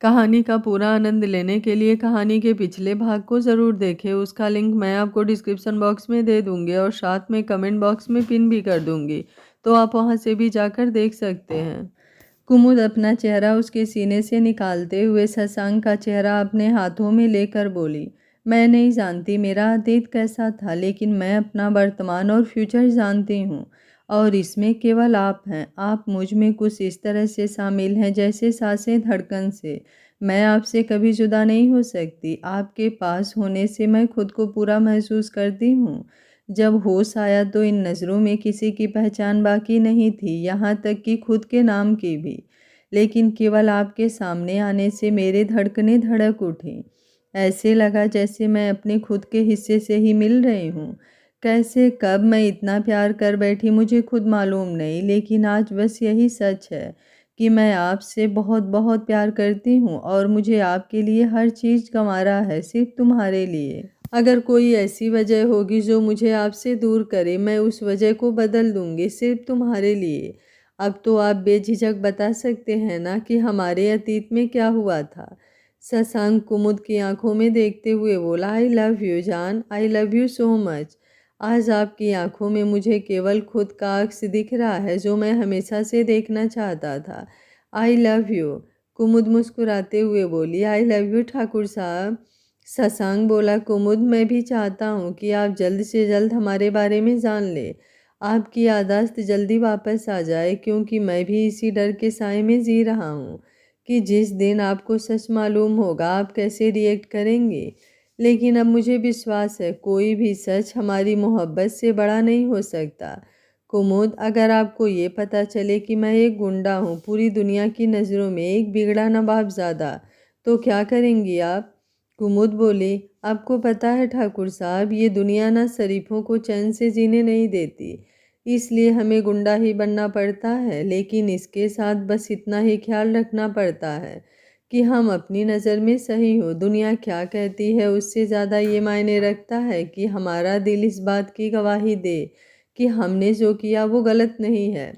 कहानी का पूरा आनंद लेने के लिए कहानी के पिछले भाग को ज़रूर देखें। उसका लिंक मैं आपको डिस्क्रिप्शन बॉक्स में दे दूँगी और साथ में कमेंट बॉक्स में पिन भी कर दूँगी, तो आप वहां से भी जाकर देख सकते हैं। कुमुद अपना चेहरा उसके सीने से निकालते हुए शशांक का चेहरा अपने हाथों में लेकर बोली, मैं नहीं जानती मेरा अतीत कैसा था, लेकिन मैं अपना वर्तमान और फ्यूचर जानती हूँ। और इसमें केवल आप हैं। आप मुझ में कुछ इस तरह से शामिल हैं जैसे सांसें धड़कन से। मैं आपसे कभी जुदा नहीं हो सकती। आपके पास होने से मैं खुद को पूरा महसूस करती हूँ। जब होश आया तो इन नज़रों में किसी की पहचान बाकी नहीं थी, यहाँ तक कि खुद के नाम की भी। लेकिन केवल आपके सामने आने से मेरे धड़कनें धड़क उठी। ऐसे लगा जैसे मैं अपने खुद के हिस्से से ही मिल रही हूँ। कैसे कब मैं इतना प्यार कर बैठी मुझे खुद मालूम नहीं, लेकिन आज बस यही सच है कि मैं आपसे बहुत बहुत प्यार करती हूँ और मुझे आपके लिए हर चीज़ गंवारा है, सिर्फ तुम्हारे लिए। अगर कोई ऐसी वजह होगी जो मुझे आपसे दूर करे, मैं उस वजह को बदल दूंगी, सिर्फ तुम्हारे लिए। अब तो आप बेझिझक बता सकते हैं ना कि हमारे अतीत में क्या हुआ था। शशांक कुमुद की आंखों में देखते हुए बोला, आई लव यू जान, I love you so much. आज आपकी आंखों में मुझे केवल खुद का अक्स दिख रहा है जो मैं हमेशा से देखना चाहता था। I love you. कुमुद मुस्कुराते हुए बोली, आई लव यू ठाकुर साहब। शशांक बोला, कुमुद मैं भी चाहता हूँ कि आप जल्द से जल्द हमारे बारे में जान ले, आपकी याददाश्त जल्दी वापस आ जाए, क्योंकि मैं भी इसी डर के साए में जी रहा हूँ कि जिस दिन आपको सच मालूम होगा आप कैसे रिएक्ट करेंगे। लेकिन अब मुझे विश्वास है कोई भी सच हमारी मोहब्बत से बड़ा नहीं हो सकता। कुमुद, अगर आपको ये पता चले कि मैं एक गुंडा हूँ, पूरी दुनिया की नज़रों में एक बिगड़ा नवाबजादा, तो क्या करेंगी आप? कुमुद बोली, आपको पता है ठाकुर साहब, ये दुनिया ना शरीफों को चैन से जीने नहीं देती, इसलिए हमें गुंडा ही बनना पड़ता है। लेकिन इसके साथ बस इतना ही ख्याल रखना पड़ता है कि हम अपनी नज़र में सही हो। दुनिया क्या कहती है उससे ज़्यादा ये मायने रखता है कि हमारा दिल इस बात की गवाही दे कि हमने जो किया वो गलत नहीं है।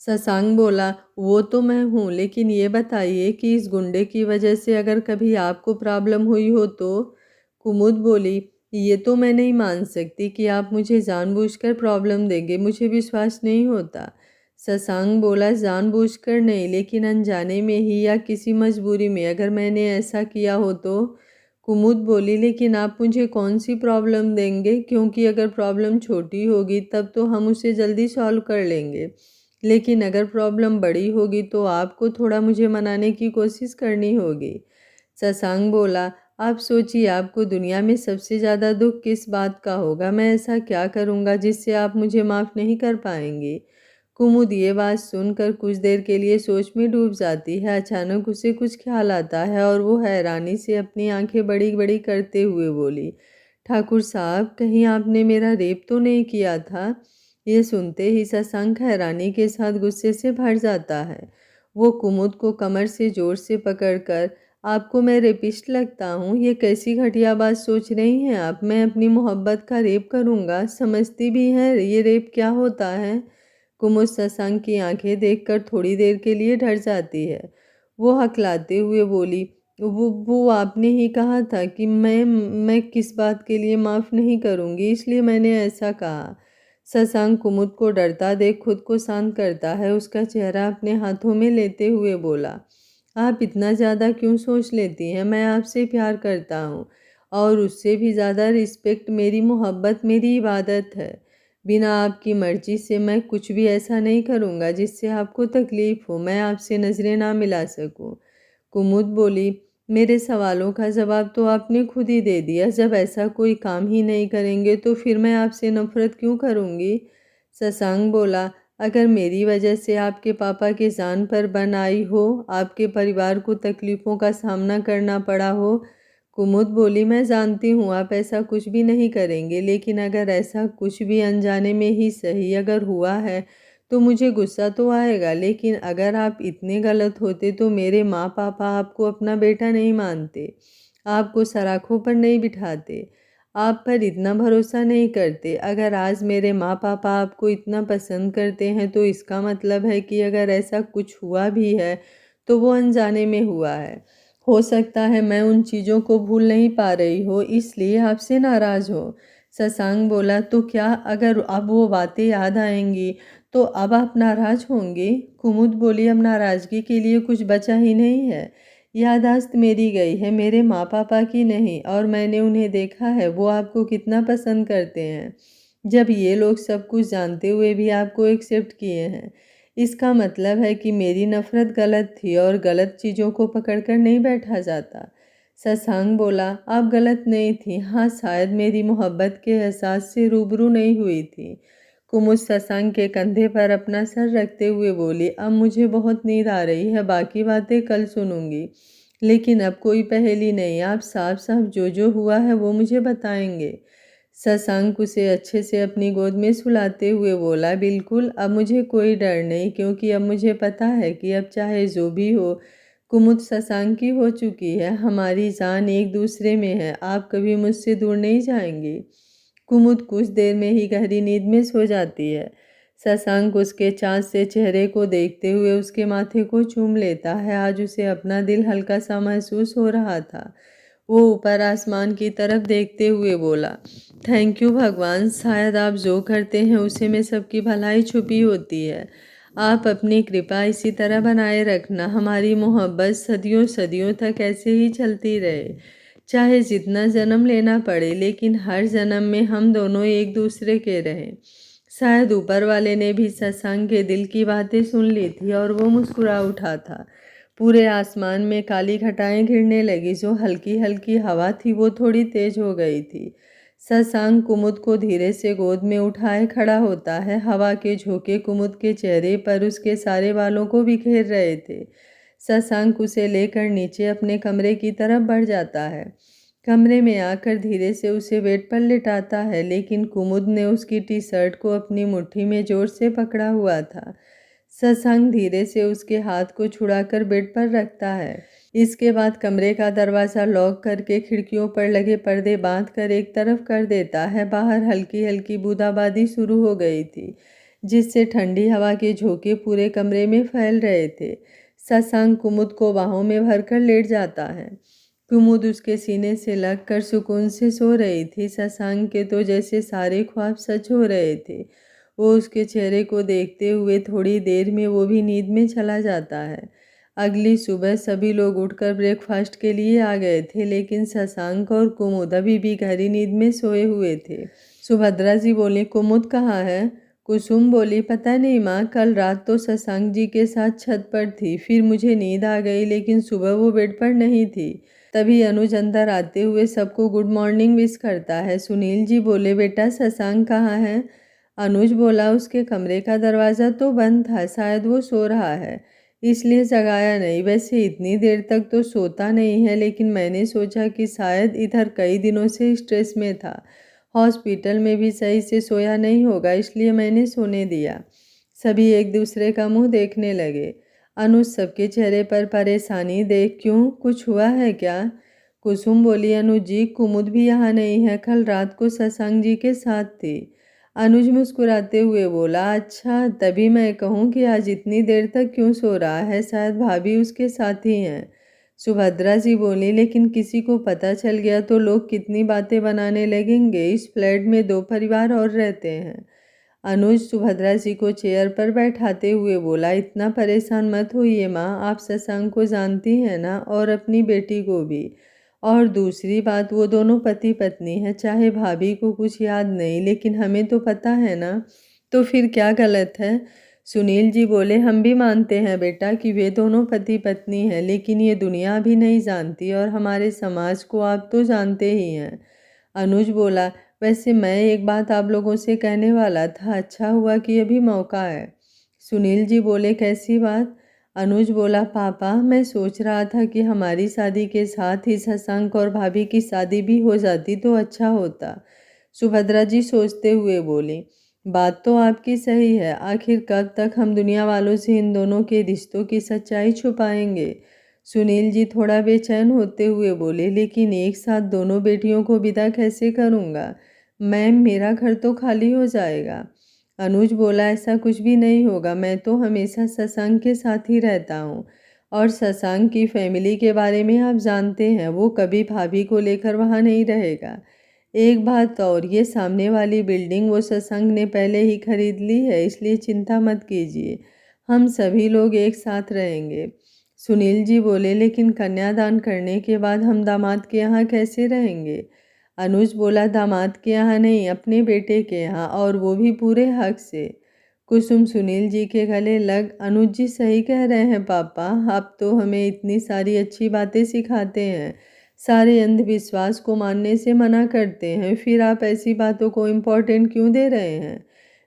शशांक बोला, वो तो मैं हूँ, लेकिन ये बताइए कि इस गुंडे की वजह से अगर कभी आपको प्रॉब्लम हुई हो तो? कुमुद बोली, ये तो मैं नहीं मान सकती कि आप मुझे जानबूझकर प्रॉब्लम देंगे, मुझे विश्वास नहीं होता। शशांक बोला, जानबूझकर नहीं, लेकिन अनजाने में ही या किसी मजबूरी में अगर मैंने ऐसा किया हो तो? कुमुद बोली, लेकिन आप मुझे कौन सी प्रॉब्लम देंगे, क्योंकि अगर प्रॉब्लम छोटी होगी तब तो हम उसे जल्दी सॉल्व कर लेंगे, लेकिन अगर प्रॉब्लम बड़ी होगी तो आपको थोड़ा मुझे मनाने की कोशिश करनी होगी। शशांक बोला, आप सोचिए आपको दुनिया में सबसे ज़्यादा दुख किस बात का होगा, मैं ऐसा क्या करूँगा जिससे आप मुझे माफ़ नहीं कर पाएंगे? कुमुद ये बात सुनकर कुछ देर के लिए सोच में डूब जाती है। अचानक उसे कुछ ख्याल आता है और वो हैरानी से अपनी आंखें बड़ी बड़ी करते हुए बोली, ठाकुर साहब, कहीं आपने मेरा रेप तो नहीं किया था? ये सुनते ही शशांक हैरानी के साथ गुस्से से भर जाता है। वो कुमुद को कमर से जोर से पकड़कर, आपको मैं रेपिस्ट लगता हूँ? ये कैसी घटिया बात सोच रही हैं आप? मैं अपनी मोहब्बत का रेप करूँगा? समझती भी हैं ये रेप क्या होता है? कुमुद शशांक की आंखें देखकर थोड़ी देर के लिए डर जाती है। वो हकलाते हुए बोली, वो आपने ही कहा था कि मैं किस बात के लिए माफ़ नहीं करूँगी, इसलिए मैंने ऐसा कहा। शशांक कुमुद को डरता देख खुद को शांत करता है। उसका चेहरा अपने हाथों में लेते हुए बोला, आप इतना ज़्यादा क्यों सोच लेती हैं? मैं आपसे प्यार करता हूँ और उससे भी ज़्यादा रिस्पेक्ट, मेरी मोहब्बत मेरी इबादत है। बिना आपकी मर्जी से मैं कुछ भी ऐसा नहीं करूँगा जिससे आपको तकलीफ़ हो, मैं आपसे नज़रें ना मिला सकूँ। कुमुद बोली, मेरे सवालों का जवाब तो आपने खुद ही दे दिया। जब ऐसा कोई काम ही नहीं करेंगे तो फिर मैं आपसे नफ़रत क्यों करूँगी? शशांक बोला, अगर मेरी वजह से आपके पापा के जान पर बन आई हो, आपके परिवार को तकलीफ़ों का सामना करना पड़ा हो। कुमुद बोली, मैं जानती हूँ आप ऐसा कुछ भी नहीं करेंगे, लेकिन अगर ऐसा कुछ भी अनजाने में ही सही अगर हुआ है तो मुझे गुस्सा तो आएगा, लेकिन अगर आप इतने गलत होते तो मेरे माँ पापा आपको अपना बेटा नहीं मानते, आपको सराखों पर नहीं बिठाते, आप पर इतना भरोसा नहीं करते। अगर आज मेरे माँ पापा आपको इतना पसंद करते हैं तो इसका मतलब है कि अगर ऐसा कुछ हुआ भी है तो वो अनजाने में हुआ है। हो सकता है मैं उन चीज़ों को भूल नहीं पा रही हो, इसलिए आपसे नाराज़ हो। शशांक बोला, तो क्या अगर अब वो बातें याद आएंगी तो अब आप नाराज़ होंगे? कुमुद बोली, अब नाराज़गी के लिए कुछ बचा ही नहीं है। याददाश्त मेरी गई है, मेरे माँ पापा की नहीं, और मैंने उन्हें देखा है वो आपको कितना पसंद करते हैं। जब ये लोग सब कुछ जानते हुए भी आपको एक्सेप्ट किए हैं, इसका मतलब है कि मेरी नफ़रत गलत थी और गलत चीज़ों को पकड़कर नहीं बैठा जाता। शशांक बोला, आप गलत नहीं थी, हाँ शायद मेरी मोहब्बत के एहसास से रूबरू नहीं हुई थी। कुमुद शशांक के कंधे पर अपना सर रखते हुए बोली, अब मुझे बहुत नींद आ रही है, बाकी बातें कल सुनूंगी। लेकिन अब कोई पहेली नहीं, आप साफ साफ जो जो हुआ है वो मुझे बताएंगे। शशांक उसे अच्छे से अपनी गोद में सुलाते हुए बोला, बिल्कुल, अब मुझे कोई डर नहीं, क्योंकि अब मुझे पता है कि अब चाहे जो भी हो, कुमुद शशांक की हो चुकी है, हमारी जान एक दूसरे में है, आप कभी मुझसे दूर नहीं जाएंगी। कुमुद कुछ देर में ही गहरी नींद में सो जाती है। शशांक उसके चाँद से चेहरे को देखते हुए उसके माथे को चूम लेता है। आज उसे अपना दिल हल्का सा महसूस हो रहा था। वो ऊपर आसमान की तरफ देखते हुए बोला, थैंक यू भगवान, शायद आप जो करते हैं उसी में सबकी भलाई छुपी होती है। आप अपनी कृपा इसी तरह बनाए रखना, हमारी मोहब्बत सदियों सदियों तक ऐसे ही चलती रहे, चाहे जितना जन्म लेना पड़े, लेकिन हर जन्म में हम दोनों एक दूसरे के रहें। शायद ऊपर वाले ने भी शशांक के दिल की बातें सुन ली थी और वो मुस्कुरा उठा था। पूरे आसमान में काली घटाएं घिरने लगी, जो हल्की हल्की हवा थी वो थोड़ी तेज हो गई थी। शशांक कुमुद को धीरे से गोद में उठाए खड़ा होता है। हवा के झोंके कुमुद के चेहरे पर उसके सारे बालों को बिखेर रहे थे। शशांक उसे लेकर नीचे अपने कमरे की तरफ बढ़ जाता है। कमरे में आकर धीरे से उसे बेड पर लिटाता है, लेकिन कुमुद ने उसकी टी शर्ट को अपनी मुट्ठी में जोर से पकड़ा हुआ था। शशांक धीरे से उसके हाथ को छुड़ाकर बेड पर रखता है। इसके बाद कमरे का दरवाज़ा लॉक करके खिड़कियों पर लगे पर्दे बांधकर एक तरफ कर देता है। बाहर हल्की हल्की बूंदाबांदी शुरू हो गई थी, जिससे ठंडी हवा के झोंके पूरे कमरे में फैल रहे थे। शशांक कुमुद को बाहों में भरकर लेट जाता है। कुमुद उसके सीने से लगकर सुकून से सो रही थी। शशांक के तो जैसे सारे ख्वाब सच हो रहे थे। वो उसके चेहरे को देखते हुए थोड़ी देर में वो भी नींद में चला जाता है। अगली सुबह सभी लोग उठकर ब्रेकफास्ट के लिए आ गए थे, लेकिन शशांक और कुमुद अभी भी गहरी नींद में सोए हुए थे। सुभद्रा जी बोली, कुमुद कहाँ है? कुसुम बोली, पता नहीं माँ, कल रात तो शशांक जी के साथ छत पर थी, फिर मुझे नींद आ गई, लेकिन सुबह वो बेड पर नहीं थी। तभी अनुज अंदर आते हुए सबको गुड मॉर्निंग विश करता है। सुनील जी बोले, बेटा शशांक कहाँ है? अनुज बोला, उसके कमरे का दरवाज़ा तो बंद था, शायद वो सो रहा है, इसलिए जगाया नहीं। वैसे इतनी देर तक तो सोता नहीं है, लेकिन मैंने सोचा कि शायद इधर कई दिनों से स्ट्रेस में था, हॉस्पिटल में भी सही से सोया नहीं होगा, इसलिए मैंने सोने दिया। सभी एक दूसरे का मुंह देखने लगे। अनुज सबके चेहरे पर परेशानी देख, क्यों, कुछ हुआ है क्या? कुसुम बोली, अनुज जी, कुमुद भी यहाँ नहीं है, कल रात को शशांक जी के साथ थी। अनुज मुस्कुराते हुए बोला, अच्छा, तभी मैं कहूँ कि आज इतनी देर तक क्यों सो रहा है, शायद भाभी उसके साथ ही हैं। सुभद्रा जी बोली, लेकिन किसी को पता चल गया तो लोग कितनी बातें बनाने लगेंगे, इस फ्लैट में 2 परिवार और रहते हैं। अनुज सुभद्रा जी को चेयर पर बैठाते हुए बोला, इतना परेशान मत होइए माँ, आप शशांक को जानती हैं ना, और अपनी बेटी को भी। और दूसरी बात, वो दोनों पति पत्नी हैं, चाहे भाभी को कुछ याद नहीं, लेकिन हमें तो पता है ना, तो फिर क्या गलत है? सुनील जी बोले, हम भी मानते हैं बेटा कि वे दोनों पति पत्नी हैं, लेकिन ये दुनिया भी नहीं जानती, और हमारे समाज को आप तो जानते ही हैं। अनुज बोला, वैसे मैं एक बात आप लोगों से कहने वाला था, अच्छा हुआ कि अभी मौका है। सुनील जी बोले, कैसी बात? अनुज बोला, पापा, मैं सोच रहा था कि हमारी शादी के साथ ही शशांक और भाभी की शादी भी हो जाती तो अच्छा होता। सुभद्रा जी सोचते हुए बोली, बात तो आपकी सही है, आखिर कब तक हम दुनिया वालों से इन दोनों के रिश्तों की सच्चाई छुपाएंगे? सुनील जी थोड़ा बेचैन होते हुए बोले, लेकिन एक साथ दोनों बेटियों को विदा कैसे करूँगा? मैम, मेरा घर तो खाली हो जाएगा। अनुज बोला, ऐसा कुछ भी नहीं होगा, मैं तो हमेशा शशांक के साथ ही रहता हूँ, और शशांक की फैमिली के बारे में आप जानते हैं, वो कभी भाभी को लेकर वहाँ नहीं रहेगा। एक बात और, ये सामने वाली बिल्डिंग वो शशांक ने पहले ही खरीद ली है, इसलिए चिंता मत कीजिए, हम सभी लोग एक साथ रहेंगे। सुनील जी बोले, लेकिन कन्यादान करने के बाद हम दामाद के यहाँ कैसे रहेंगे? अनुज बोला, दामाद के यहाँ नहीं, अपने बेटे के यहाँ, और वो भी पूरे हक से। कुसुम सुनील जी के गले लग, अनुज जी सही कह रहे हैं पापा, आप तो हमें इतनी सारी अच्छी बातें सिखाते हैं, सारे अंधविश्वास को मानने से मना करते हैं, फिर आप ऐसी बातों को इम्पोर्टेंट क्यों दे रहे हैं?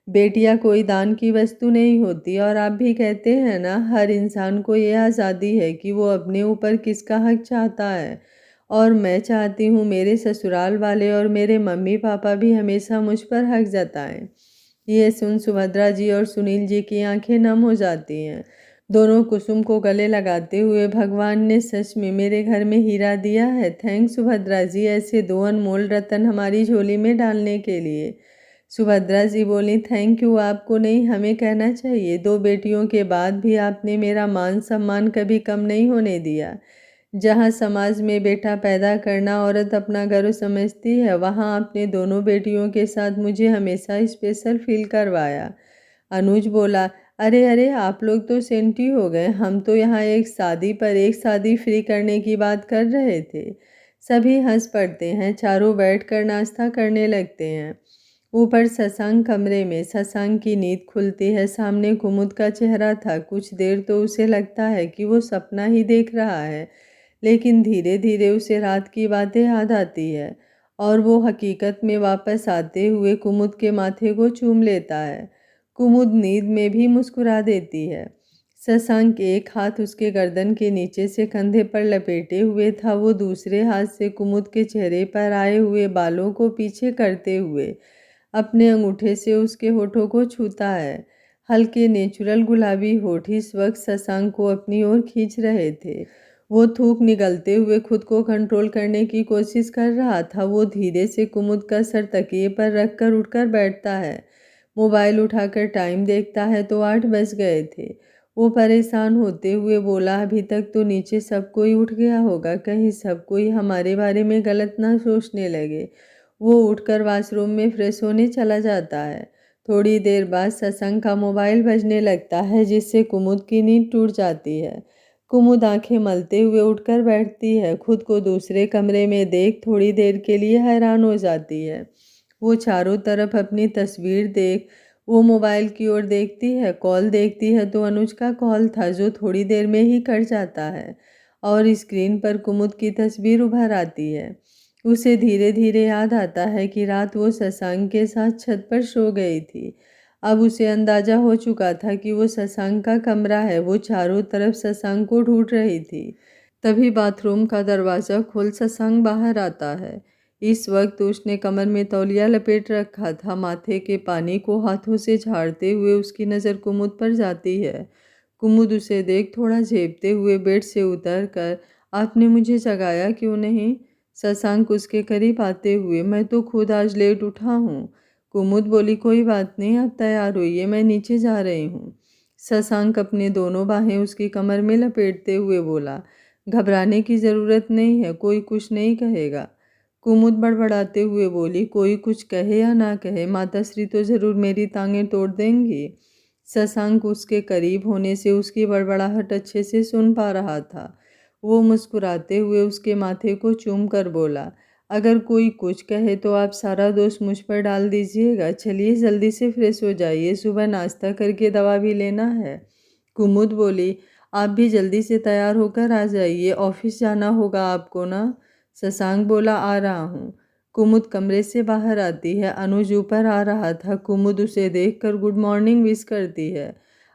बेटियां कोई दान की वस्तु नहीं होती, और आप भी कहते हैं ना, हर इंसान को ये आज़ादी है कि वो अपने ऊपर किसका हक चाहता है, और मैं चाहती हूँ मेरे ससुराल वाले और मेरे मम्मी पापा भी हमेशा मुझ पर हक जताएं। ये सुन सुभद्रा जी और सुनील जी की आंखें नम हो जाती हैं। दोनों कुसुम को गले लगाते हुए, भगवान ने सच में मेरे घर में हीरा दिया है, थैंक्स सुभद्रा जी, ऐसे दो अनमोल रतन हमारी झोली में डालने के लिए। सुभद्रा जी बोली, थैंक यू आपको नहीं, हमें कहना चाहिए, दो बेटियों के बाद भी आपने मेरा मान सम्मान कभी कम नहीं होने दिया। जहाँ समाज में बेटा पैदा करना औरत अपना गर्व समझती है, वहाँ आपने दोनों बेटियों के साथ मुझे हमेशा स्पेशल फील करवाया। अनुज बोला, अरे अरे, आप लोग तो सेंटी हो गए, हम तो यहाँ एक शादी पर एक शादी फ्री करने की बात कर रहे थे। सभी हंस पड़ते हैं, चारों बैठकर नाश्ता करने लगते हैं। ऊपर शशांक कमरे में, शशांक की नींद खुलती है, सामने कुमुद का चेहरा था। कुछ देर तो उसे लगता है कि वो सपना ही देख रहा है, लेकिन धीरे धीरे उसे रात की बातें याद आती है, और वो हकीकत में वापस आते हुए कुमुद के माथे को चूम लेता है। कुमुद नींद में भी मुस्कुरा देती है। शशांक एक हाथ उसके गर्दन के नीचे से कंधे पर लपेटे हुए था, वो दूसरे हाथ से कुमुद के चेहरे पर आए हुए बालों को पीछे करते हुए अपने अंगूठे से उसके होठों को छूता है। हल्के नेचुरल गुलाबी होठ इस वक्त शशांक को अपनी ओर खींच रहे थे। वो थूक निगलते हुए खुद को कंट्रोल करने की कोशिश कर रहा था। वो धीरे से कुमुद का सर तकिए पर रखकर उठकर बैठता है। मोबाइल उठाकर टाइम देखता है तो 8 बज गए थे। वो परेशान होते हुए बोला, अभी तक तो नीचे सब कोई उठ गया होगा, कहीं सब कोई हमारे बारे में गलत ना सोचने लगे। वो उठकर वॉशरूम में फ्रेश होने चला जाता है। थोड़ी देर बाद शशांक का मोबाइल बजने लगता है, जिससे कुमुद की नींद टूट जाती है। कुमुद आंखें मलते हुए उठकर बैठती है। खुद को दूसरे कमरे में देख थोड़ी देर के लिए हैरान हो जाती है। वो चारों तरफ अपनी तस्वीर देख वो मोबाइल की ओर देखती है। कॉल देखती है तो अनुज का कॉल था, जो थोड़ी देर में ही कट जाता है, और स्क्रीन पर कुमुद की तस्वीर उभर आती है। उसे धीरे धीरे याद आता है कि रात वो शशांक के साथ छत पर सो गई थी। अब उसे अंदाजा हो चुका था कि वो शशांक का कमरा है। वो चारों तरफ शशांक को ढूंढ रही थी। तभी बाथरूम का दरवाज़ा खोल शशांक बाहर आता है। इस वक्त उसने कमर में तौलिया लपेट रखा था। माथे के पानी को हाथों से झाड़ते हुए उसकी नज़र कुमुद पर जाती है। कुमुद उसे देख थोड़ा झेपते हुए बेड से उतर कर, आपने मुझे जगाया क्यों नहीं? शशांक उसके करीब आते हुए, मैं तो खुद आज लेट उठा हूँ। कुमुद बोली, कोई बात नहीं, आप तैयार होइए, मैं नीचे जा रही हूँ। शशांक अपने दोनों बाहें उसकी कमर में लपेटते हुए बोला, घबराने की ज़रूरत नहीं है, कोई कुछ नहीं कहेगा। कुमुद बड़बड़ाते हुए बोली, कोई कुछ कहे या ना कहे, माताश्री तो ज़रूर मेरी टांगें तोड़ देंगी। शशांक उसके करीब होने से उसकी बड़बड़ाहट अच्छे से सुन पा रहा था। वो मुस्कुराते हुए उसके माथे को चूम कर बोला, अगर कोई कुछ कहे तो आप सारा दोष मुझ पर डाल दीजिएगा। चलिए जल्दी से फ्रेश हो जाइए, सुबह नाश्ता करके दवा भी लेना है। कुमुद बोली, आप भी जल्दी से तैयार होकर आ जाइए, ऑफिस जाना होगा आपको ना। शशांक बोला, आ रहा हूँ। कुमुद कमरे से बाहर आती है। अनुज ऊपर आ रहा था। कुमुद उसे देखकर गुड मॉर्निंग विश करती है।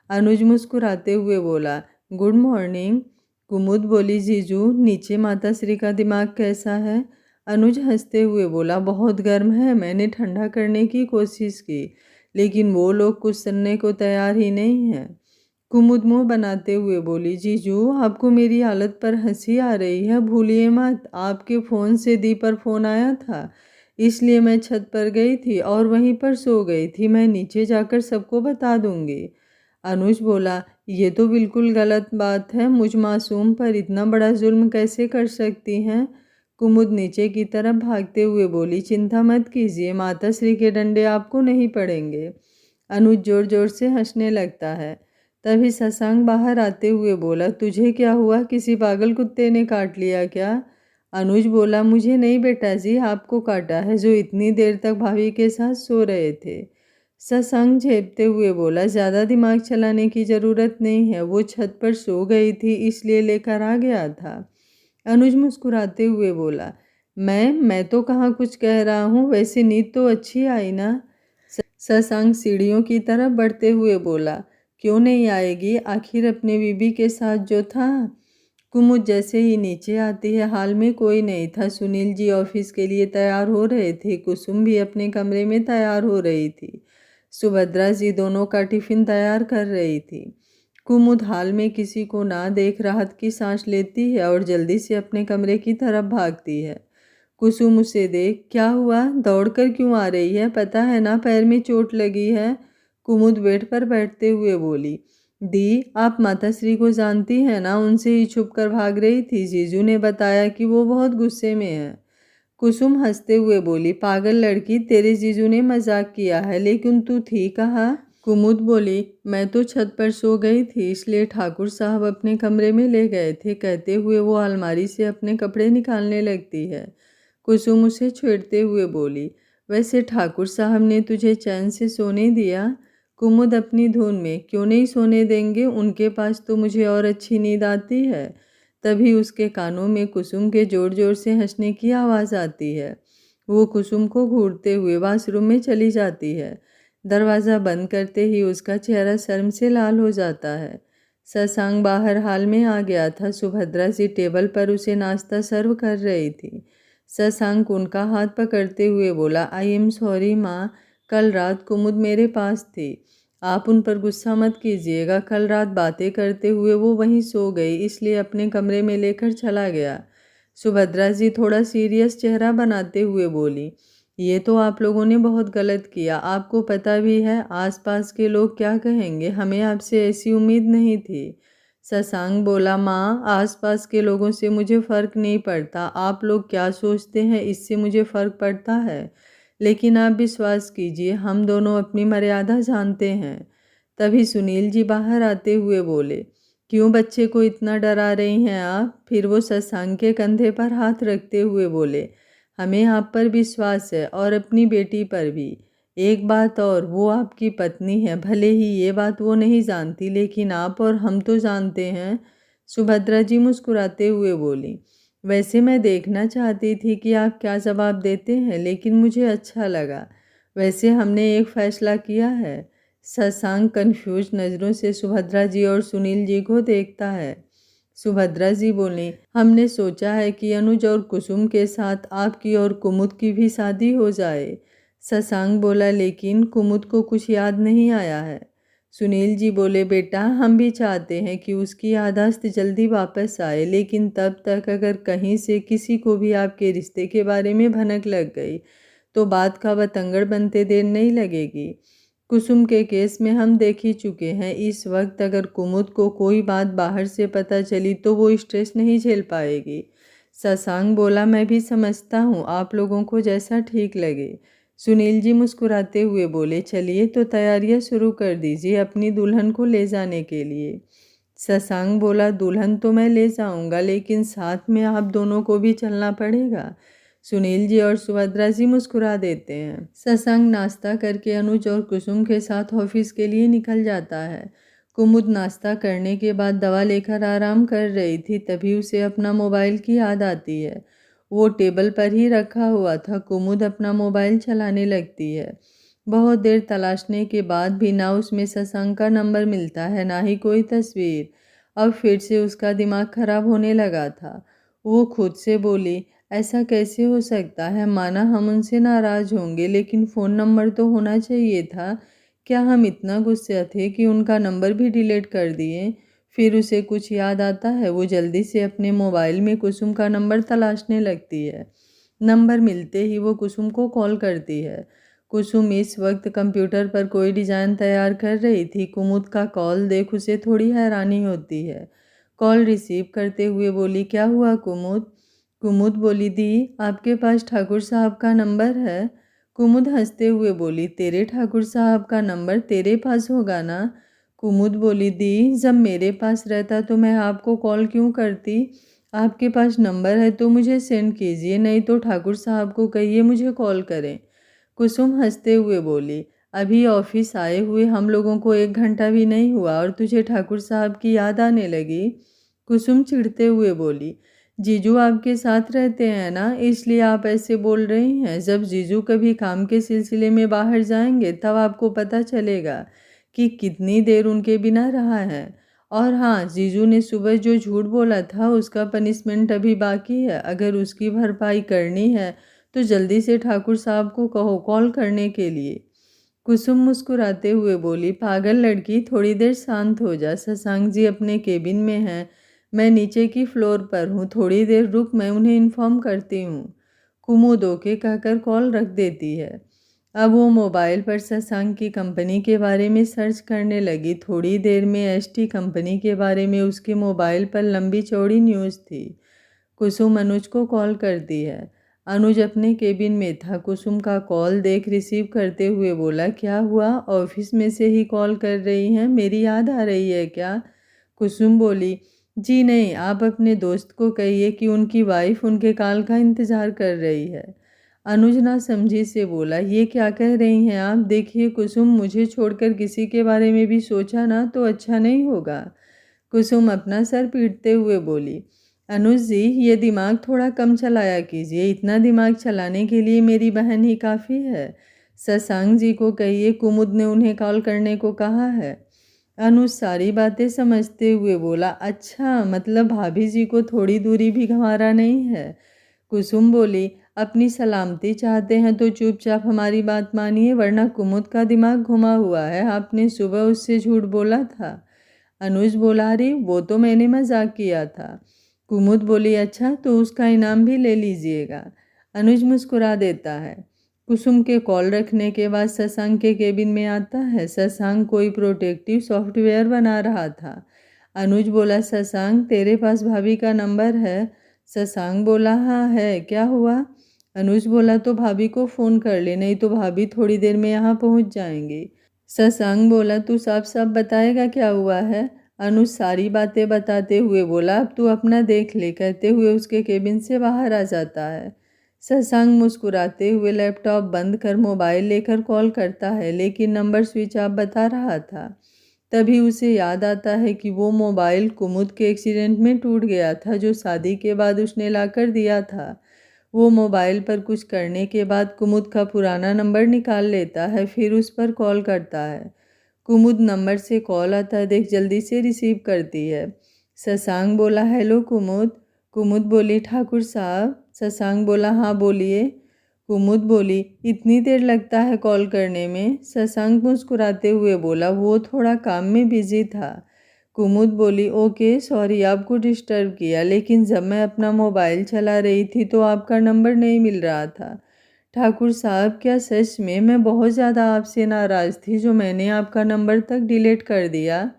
अनुज मुस्कुराते हुए बोला, गुड मॉर्निंग। कुमुद बोली, जीजू नीचे माताश्री का दिमाग कैसा है? अनुज हंसते हुए बोला, बहुत गर्म है, मैंने ठंडा करने की कोशिश की, लेकिन वो लोग कुछ सुनने को तैयार ही नहीं है। कुमुद मुंह बनाते हुए बोली, जीजू आपको मेरी हालत पर हंसी आ रही है, भूलिए मत आपके फ़ोन से दी पर फ़ोन आया था, इसलिए मैं छत पर गई थी और वहीं पर सो गई थी। मैं नीचे जाकर सबको बता दूंगी। अनुज बोला, ये तो बिल्कुल गलत बात है, मुझ मासूम पर इतना बड़ा जुल्म कैसे कर सकती हैं। कुमुद नीचे की तरफ भागते हुए बोली, चिंता मत कीजिए, माता श्री के डंडे आपको नहीं पड़ेंगे। अनुज जोर जोर से हंसने लगता है। तभी शशांक बाहर आते हुए बोला, तुझे क्या हुआ, किसी पागल कुत्ते ने काट लिया क्या। अनुज बोला, मुझे नहीं बेटा जी, आपको काटा है जो इतनी देर तक भाभी के साथ सो रहे थे। शशांक झेपते हुए बोला, ज़्यादा दिमाग चलाने की ज़रूरत नहीं है, वो छत पर सो गई थी इसलिए लेकर आ गया था। अनुज मुस्कुराते हुए बोला, मैं तो कहाँ कुछ कह रहा हूँ, वैसे नींद तो अच्छी आई ना। शशांक सीढ़ियों की तरफ बढ़ते हुए बोला, क्यों नहीं आएगी, आखिर अपने बीबी के साथ जो था। कुमुद जैसे ही नीचे आती है, हाल में कोई नहीं था। सुनील जी ऑफिस के लिए तैयार हो रहे थे, कुसुम भी अपने कमरे में तैयार हो रही थी, सुभद्रा जी दोनों का टिफिन तैयार कर रही थी। कुमुद हाल में किसी को ना देख राहत की सांस लेती है और जल्दी से अपने कमरे की तरफ भागती है। कुसुम उसे देख, क्या हुआ, दौड़कर क्यों आ रही है, पता है ना पैर में चोट लगी है। कुमुद बेड पर बैठते हुए बोली, दी आप माताश्री को जानती हैं ना, उनसे ही छुप कर भाग रही थी, जीजू ने बताया कि वो बहुत गुस्से में है। कुसुम हंसते हुए बोली, पागल लड़की, तेरे जीजू ने मजाक किया है, लेकिन तू थी कहाँ। कुमुद बोली, मैं तो छत पर सो गई थी, इसलिए ठाकुर साहब अपने कमरे में ले गए थे। कहते हुए वो अलमारी से अपने कपड़े निकालने लगती है। कुसुम उसे छेड़ते हुए बोली, वैसे ठाकुर साहब ने तुझे चैन से सोने दिया। कुमुद अपनी धुन में, क्यों नहीं सोने देंगे, उनके पास तो मुझे और अच्छी नींद आती है। तभी उसके कानों में कुसुम के जोर जोर से हंसने की आवाज़ आती है। वो कुसुम को घूरते हुए वॉशरूम में चली जाती है। दरवाज़ा बंद करते ही उसका चेहरा शर्म से लाल हो जाता है। शशांक बाहर हाल में आ गया था। सुभद्रा जी टेबल पर उसे नाश्ता सर्व कर रही थी। शशांक उनका हाथ पकड़ते हुए बोला, आई एम सॉरी माँ, कल रात कुमुद मेरे पास थी, आप उन पर गुस्सा मत कीजिएगा। कल रात बातें करते हुए वो वहीं सो गई, इसलिए अपने कमरे में लेकर चला गया। सुभद्रा जी थोड़ा सीरियस चेहरा बनाते हुए बोली, ये तो आप लोगों ने बहुत गलत किया, आपको पता भी है आसपास के लोग क्या कहेंगे, हमें आपसे ऐसी उम्मीद नहीं थी। शशांक बोला, माँ, आसपास के लोगों से मुझे फ़र्क नहीं पड़ता, आप लोग क्या सोचते हैं इससे मुझे फ़र्क पड़ता है, लेकिन आप विश्वास कीजिए हम दोनों अपनी मर्यादा जानते हैं। तभी सुनील जी बाहर आते हुए बोले, क्यों बच्चे को इतना डरा रही हैं आप। फिर वो शशांक के कंधे पर हाथ रखते हुए बोले, हमें आप पर विश्वास है और अपनी बेटी पर भी। एक बात और, वो आपकी पत्नी है, भले ही ये बात वो नहीं जानती, लेकिन आप और हम तो जानते हैं। सुभद्रा जी मुस्कुराते हुए बोली, वैसे मैं देखना चाहती थी कि आप क्या जवाब देते हैं, लेकिन मुझे अच्छा लगा। वैसे हमने एक फ़ैसला किया है। शशांक कन्फ्यूज नज़रों से सुभद्रा जी और सुनील जी को देखता है। सुभद्रा जी बोली, हमने सोचा है कि अनुज और कुसुम के साथ आपकी और कुमुद की भी शादी हो जाए। शशांक बोला, लेकिन कुमुद को कुछ याद नहीं आया है। सुनील जी बोले, बेटा हम भी चाहते हैं कि उसकी याददाश्त जल्दी वापस आए, लेकिन तब तक अगर कहीं से किसी को भी आपके रिश्ते के बारे में भनक लग गई तो बात का बतंगड़ बनते देर नहीं लगेगी। कुसुम के केस में हम देख ही चुके हैं, इस वक्त अगर कुमुद को कोई बात बाहर से पता चली तो वो स्ट्रेस नहीं झेल पाएगी। शशांक बोला, मैं भी समझता हूँ, आप लोगों को जैसा ठीक लगे। सुनील जी मुस्कुराते हुए बोले, चलिए तो तैयारियां शुरू कर दीजिए अपनी दुल्हन को ले जाने के लिए। शशांक बोला, दुल्हन तो मैं ले जाऊंगा, लेकिन साथ में आप दोनों को भी चलना पड़ेगा। सुनील जी और सुभद्रा जी मुस्कुरा देते हैं। शशांक नाश्ता करके अनुज और कुसुम के साथ ऑफिस के लिए निकल जाता है। कुमुद नाश्ता करने के बाद दवा लेकर आराम कर रही थी, तभी उसे अपना मोबाइल की याद आती है। वो टेबल पर ही रखा हुआ था। कुमुद अपना मोबाइल चलाने लगती है। बहुत देर तलाशने के बाद भी ना उसमें शशांक का नंबर मिलता है, ना ही कोई तस्वीर। अब फिर से उसका दिमाग खराब होने लगा था। वो खुद से बोली, ऐसा कैसे हो सकता है, माना हम उनसे नाराज़ होंगे, लेकिन फ़ोन नंबर तो होना चाहिए था। क्या हम इतना गुस्से थे कि उनका नंबर भी डिलीट कर दिए। फिर उसे कुछ याद आता है। वो जल्दी से अपने मोबाइल में कुसुम का नंबर तलाशने लगती है। नंबर मिलते ही वो कुसुम को कॉल करती है। कुसुम इस वक्त कंप्यूटर पर कोई डिज़ाइन तैयार कर रही थी। कुमुद का कॉल देख उसे थोड़ी हैरानी होती है। कॉल रिसीव करते हुए बोली, क्या हुआ कुमुद? कुमुद बोली, दी आपके पास ठाकुर साहब का नंबर है? कुमुद हंसते हुए बोली, तेरे ठाकुर साहब का नंबर तेरे पास होगा ना? कुमुद बोली, दी जब मेरे पास रहता तो मैं आपको कॉल क्यों करती? आपके पास नंबर है तो मुझे सेंड कीजिए, नहीं तो ठाकुर साहब को कहिए मुझे कॉल करें। कुसुम हंसते हुए बोली, अभी ऑफिस आए हुए हम लोगों को 1 घंटा भी नहीं हुआ और तुझे ठाकुर साहब की याद आने लगी? कुसुम चिढ़ते हुए बोली, जीजू आपके साथ रहते हैं ना, इसलिए आप ऐसे बोल रही हैं। जब जीजू कभी काम के सिलसिले में बाहर जाएंगे तब आपको पता चलेगा कि कितनी देर उनके बिना रहा है। और हाँ, जीजू ने सुबह जो झूठ बोला था उसका पनिशमेंट अभी बाकी है। अगर उसकी भरपाई करनी है तो जल्दी से ठाकुर साहब को कहो कॉल करने के लिए। कुसुम मुस्कुराते हुए बोली, पागल लड़की, थोड़ी देर शांत हो जा। शशांक जी अपने केबिन में हैं, मैं नीचे की फ्लोर पर हूँ, थोड़ी देर रुक, मैं उन्हें इन्फॉर्म करती हूँ। कुमुद ओके कहकर कॉल रख देती है। अब वो मोबाइल पर शशांक की कंपनी के बारे में सर्च करने लगी। थोड़ी देर में एसटी कंपनी के बारे में उसके मोबाइल पर लंबी चौड़ी न्यूज़ थी। कुसुम अनुज को कॉल करती है। अनुज अपने केबिन में था। कुसुम का कॉल देख रिसीव करते हुए बोला, क्या हुआ, ऑफिस में से ही कॉल कर रही हैं, मेरी याद आ रही है क्या? कुसुम बोली, जी नहीं, आप अपने दोस्त को कहिए कि उनकी वाइफ उनके कॉल का इंतज़ार कर रही है। अनुज ना समझी से बोला, ये क्या कह रही हैं आप? देखिए कुसुम, मुझे छोड़कर किसी के बारे में भी सोचा ना तो अच्छा नहीं होगा। कुसुम अपना सर पीटते हुए बोली, अनुज जी ये दिमाग थोड़ा कम चलाया कीजिए, इतना दिमाग चलाने के लिए मेरी बहन ही काफ़ी है। शशांक जी को कहिए कुमुद ने उन्हें कॉल करने को कहा है। अनुज सारी बातें समझते हुए बोला, अच्छा मतलब भाभी जी को थोड़ी दूरी भी हमारा नहीं है। कुसुम बोली, अपनी सलामती चाहते हैं तो चुपचाप हमारी बात मानिए, वरना कुमुद का दिमाग घुमा हुआ है। आपने सुबह उससे झूठ बोला था। अनुज बोला, अरे वो तो मैंने मजाक किया था। कुमुद बोली, अच्छा तो उसका इनाम भी ले लीजिएगा। अनुज मुस्कुरा देता है। कुसुम के कॉल रखने के बाद शशांक के केबिन में आता है। शशांक कोई प्रोटेक्टिव सॉफ्टवेयर बना रहा था। अनुज बोला, शशांक तेरे पास भाभी का नंबर है? शशांक बोला, हाँ है, क्या हुआ? अनुज बोला, तो भाभी को फ़ोन कर ले, नहीं तो भाभी थोड़ी देर में यहाँ पहुँच जाएंगी। शशांक बोला, तू साफ साफ बताएगा क्या हुआ है? अनुज सारी बातें बताते हुए बोला, अब तू अपना देख ले, कहते हुए उसके केबिन से बाहर आ जाता है। शशांक मुस्कुराते हुए लैपटॉप बंद कर मोबाइल लेकर कॉल करता है, लेकिन नंबर स्विच ऑफ बता रहा था। तभी उसे याद आता है कि वो मोबाइल कुमुद के एक्सीडेंट में टूट गया था, जो शादी के बाद उसने लाकर दिया था। वो मोबाइल पर कुछ करने के बाद कुमुद का पुराना नंबर निकाल लेता है, फिर उस पर कॉल करता है। कुमुद नंबर से कॉल आता देख जल्दी से रिसीव करती है। शशांक बोला, हेलो कुमुद। कुमुद बोली, ठाकुर साहब। शशांक बोला, हाँ बोलिए। कुमुद बोली, इतनी देर लगता है कॉल करने में? शशांक मुस्कुराते हुए बोला, वो थोड़ा काम में बिजी था। कुमुद बोली, ओके सॉरी आपको डिस्टर्ब किया, लेकिन जब मैं अपना मोबाइल चला रही थी तो आपका नंबर नहीं मिल रहा था। ठाकुर साहब, क्या सच में मैं बहुत ज़्यादा आपसे नाराज़ थी जो मैंने आपका नंबर तक डिलीट कर दिया?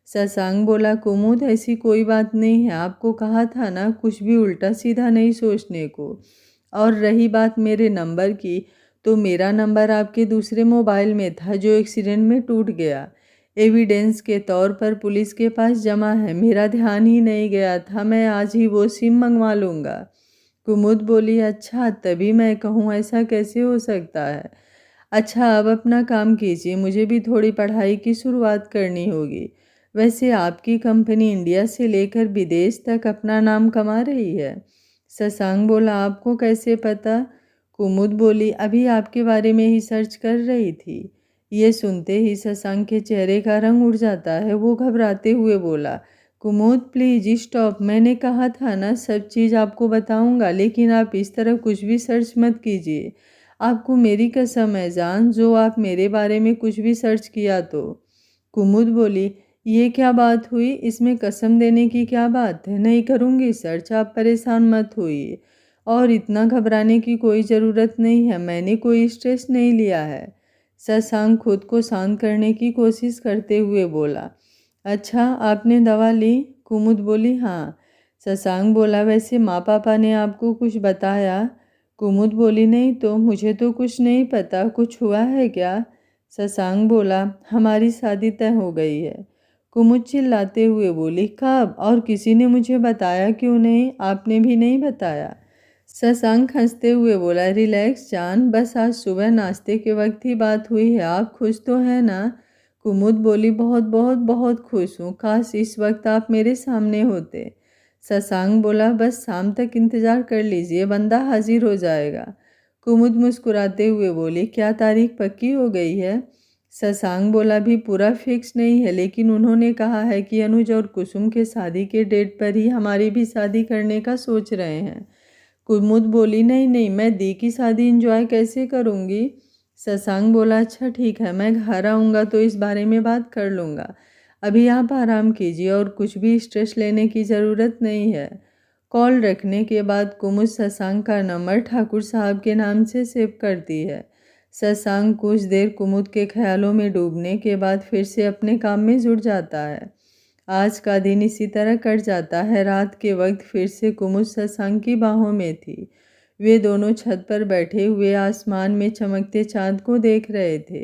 शशांक बोला, कुमुद ऐसी कोई बात नहीं है, आपको कहा था ना कुछ भी उल्टा सीधा नहीं सोचने को। और रही बात मेरे नंबर की, तो मेरा नंबर आपके दूसरे मोबाइल में था जो एक्सीडेंट में टूट गया। एविडेंस के तौर पर पुलिस के पास जमा है, मेरा ध्यान ही नहीं गया था, मैं आज ही वो सिम मंगवा लूँगा। कुमुद बोली, अच्छा तभी मैं कहूँ ऐसा कैसे हो सकता है। अच्छा अब अपना काम कीजिए, मुझे भी थोड़ी पढ़ाई की शुरुआत करनी होगी। वैसे आपकी कंपनी इंडिया से लेकर विदेश तक अपना नाम कमा रही है। शशांक बोला, आपको कैसे पता? कुमुद बोली, अभी आपके बारे में ही सर्च कर रही थी। ये सुनते ही शशांक के चेहरे का रंग उड़ जाता है। वो घबराते हुए बोला, कुमुद प्लीज स्टॉप, मैंने कहा था ना सब चीज़ आपको बताऊंगा, लेकिन आप इस तरह कुछ भी सर्च मत कीजिए। आपको मेरी कसम है जान, जो आप मेरे बारे में कुछ भी सर्च किया तो। कुमुद बोली, ये क्या बात हुई, इसमें कसम देने की क्या बात है, नहीं करूँगी सर्च, आप परेशान मत होइए। और इतना घबराने की कोई ज़रूरत नहीं है, मैंने कोई स्ट्रेस नहीं लिया है। शशांक खुद को शांत करने की कोशिश करते हुए बोला। अच्छा, आपने दवा ली? कुमुद बोली। हाँ। शशांक बोला, वैसे माँ पापा ने आपको कुछ बताया? कुमुद बोली, नहीं तो, मुझे तो कुछ नहीं पता, कुछ हुआ है क्या? शशांक बोला, हमारी शादी तय हो गई है। कुमुद चिल्लाते हुए बोली, कब? और किसी ने मुझे बताया क्यों नहीं? आपने भी नहीं बताया? शशांक हंसते हुए बोला, रिलैक्स जान, बस आज सुबह नाश्ते के वक्त ही बात हुई है। आप खुश तो हैं ना? कुमुद बोली, बहुत बहुत बहुत खुश हूँ, काश इस वक्त आप मेरे सामने होते। शशांक बोला, बस शाम तक इंतजार कर लीजिए, बंदा हाजिर हो जाएगा। कुमुद मुस्कुराते हुए बोली, क्या तारीख पक्की हो गई है? शशांक बोला, भी पूरा फिक्स नहीं है, लेकिन उन्होंने कहा है कि अनुज और कुसुम के शादी के डेट पर ही हमारी भी शादी करने का सोच रहे हैं। कुमुद बोली, नहीं नहीं, मैं दी की शादी एंजॉय कैसे करूँगी? शशांक बोला, अच्छा ठीक है, मैं घर आऊँगा तो इस बारे में बात कर लूँगा। अभी आप आराम कीजिए और कुछ भी स्ट्रेस लेने की ज़रूरत नहीं है। कॉल रखने के बाद कुमुद शशांक का नंबर ठाकुर साहब के नाम से सेव करती है। शशांक कुछ देर कुमुद के ख्यालों में डूबने के बाद फिर से अपने काम में जुट जाता है। आज का दिन इसी तरह कट जाता है। रात के वक्त फिर से कुमुद शशांक की बाहों में थी। वे दोनों छत पर बैठे हुए आसमान में चमकते चांद को देख रहे थे।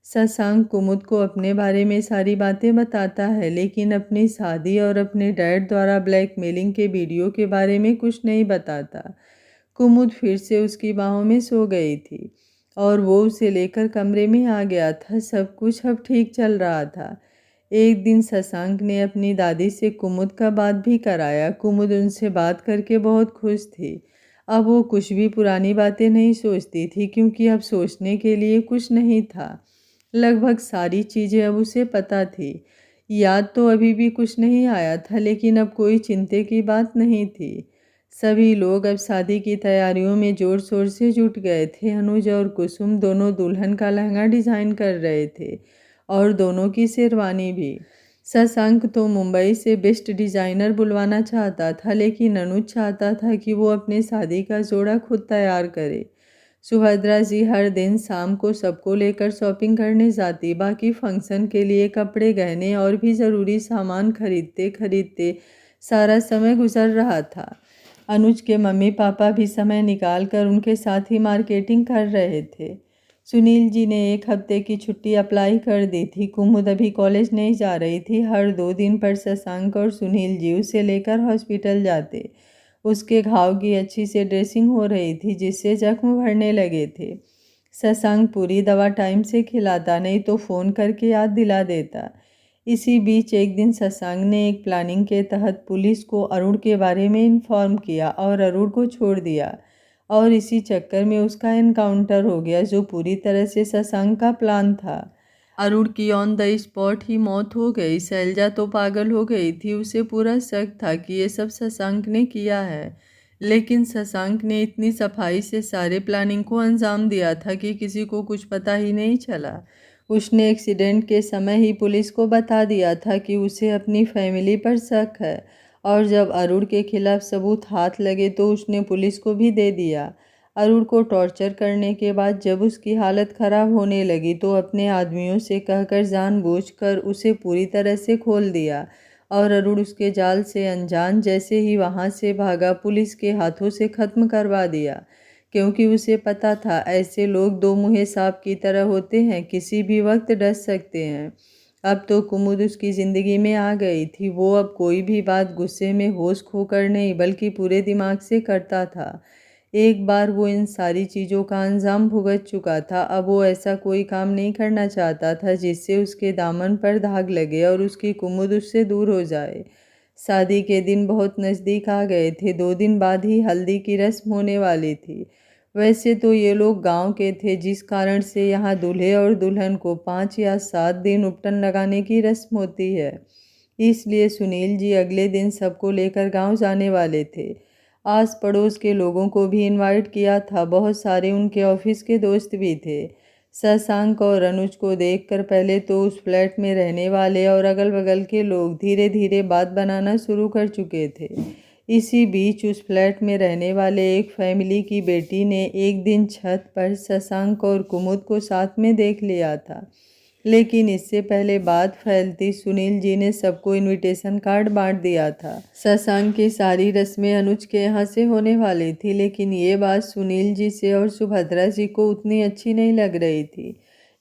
शशांक कुमुद को अपने बारे में सारी बातें बताता है, लेकिन अपनी शादी और अपने डैड द्वारा ब्लैकमेलिंग के वीडियो के बारे में कुछ नहीं बताता। कुमुद फिर से उसकी बाहों में सो गई थी और वो उसे लेकर कमरे में आ गया था। सब कुछ अब ठीक चल रहा था। एक दिन शशांक ने अपनी दादी से कुमुद का बात भी कराया। कुमुद उनसे बात करके बहुत खुश थी। अब वो कुछ भी पुरानी बातें नहीं सोचती थी, क्योंकि अब सोचने के लिए कुछ नहीं था। लगभग सारी चीज़ें अब उसे पता थी। याद तो अभी भी कुछ नहीं आया था, लेकिन अब कोई चिंता की बात नहीं थी। सभी लोग अब शादी की तैयारियों में जोर शोर से जुट गए थे। अनुज और कुसुम दोनों दुल्हन का लहंगा डिजाइन कर रहे थे और दोनों की शेरवानी भी। शशांक तो मुंबई से बेस्ट डिज़ाइनर बुलवाना चाहता था, लेकिन अनुज चाहता था कि वो अपने शादी का जोड़ा खुद तैयार करे। सुभद्रा जी हर दिन शाम को सबको लेकर शॉपिंग करने जाती। बाकी फंक्शन के लिए कपड़े, गहने और भी ज़रूरी सामान खरीदते खरीदते सारा समय गुजर रहा था। अनुज के मम्मी पापा भी समय निकाल कर उनके साथ ही मार्केटिंग कर रहे थे। सुनील जी ने 1 हफ्ते की छुट्टी अप्लाई कर दी थी। कुमुद अभी कॉलेज नहीं जा रही थी। हर 2 दिन पर शशांक और सुनील जी उसे लेकर हॉस्पिटल जाते। उसके घाव की अच्छी से ड्रेसिंग हो रही थी, जिससे जख्म भरने लगे थे। शशांक पूरी दवा टाइम से खिलाता, नहीं तो फ़ोन करके याद दिला देता। इसी बीच एक दिन शशांक ने एक प्लानिंग के तहत पुलिस को अरुण के बारे में इन्फॉर्म किया और अरुण को छोड़ दिया, और इसी चक्कर में उसका एनकाउंटर हो गया, जो पूरी तरह से शशांक का प्लान था। अरुण की ऑन द स्पॉट ही मौत हो गई। शैलजा तो पागल हो गई थी। उसे पूरा शक था कि ये सब शशांक ने किया है, लेकिन शशांक ने इतनी सफाई से सारे प्लानिंग को अंजाम दिया था कि किसी को कुछ पता ही नहीं चला। उसने एक्सीडेंट के समय ही पुलिस को बता दिया था कि उसे अपनी फैमिली पर शक है, और जब अरुण के खिलाफ सबूत हाथ लगे तो उसने पुलिस को भी दे दिया। अरुण को टॉर्चर करने के बाद जब उसकी हालत खराब होने लगी तो अपने आदमियों से कहकर जानबूझकर उसे पूरी तरह से खोल दिया, और अरुण उसके जाल से अनजान जैसे ही वहां से भागा, पुलिस के हाथों से ख़त्म करवा दिया। क्योंकि उसे पता था ऐसे लोग 2 मुँहे सांप की तरह होते हैं, किसी भी वक्त डस सकते हैं। अब तो कुमुद उसकी ज़िंदगी में आ गई थी। वो अब कोई भी बात गुस्से में होश खोकर नहीं, बल्कि पूरे दिमाग से करता था। एक बार वो इन सारी चीज़ों का अंजाम भुगत चुका था। अब वो ऐसा कोई काम नहीं करना चाहता था जिससे उसके दामन पर दाग लगे और उसकी कुमुद उससे दूर हो जाए। शादी के दिन बहुत नज़दीक आ गए थे। 2 दिन बाद ही हल्दी की रस्म होने वाली थी। वैसे तो ये लोग गांव के थे, जिस कारण से यहाँ दूल्हे और दुल्हन को 5 या 7 दिन उपटन लगाने की रस्म होती है। इसलिए सुनील जी अगले दिन सबको लेकर गांव जाने वाले थे। आस पड़ोस के लोगों को भी इनवाइट किया था। बहुत सारे उनके ऑफिस के दोस्त भी थे। शशांक और अनुज को देखकर पहले तो उस फ्लैट में रहने वाले और अगल बगल के लोग धीरे धीरे बात बनाना शुरू कर चुके थे। इसी बीच उस फ्लैट में रहने वाले एक फैमिली की बेटी ने एक दिन छत पर शशांक और कुमुद को साथ में देख लिया था। लेकिन इससे पहले बात फैलती सुनील जी ने सबको इनविटेशन कार्ड बांट दिया था। शशांक की सारी रस्में अनुज के यहाँ से होने वाली थी, लेकिन ये बात सुनील जी से और सुभद्रा जी को उतनी अच्छी नहीं लग रही थी।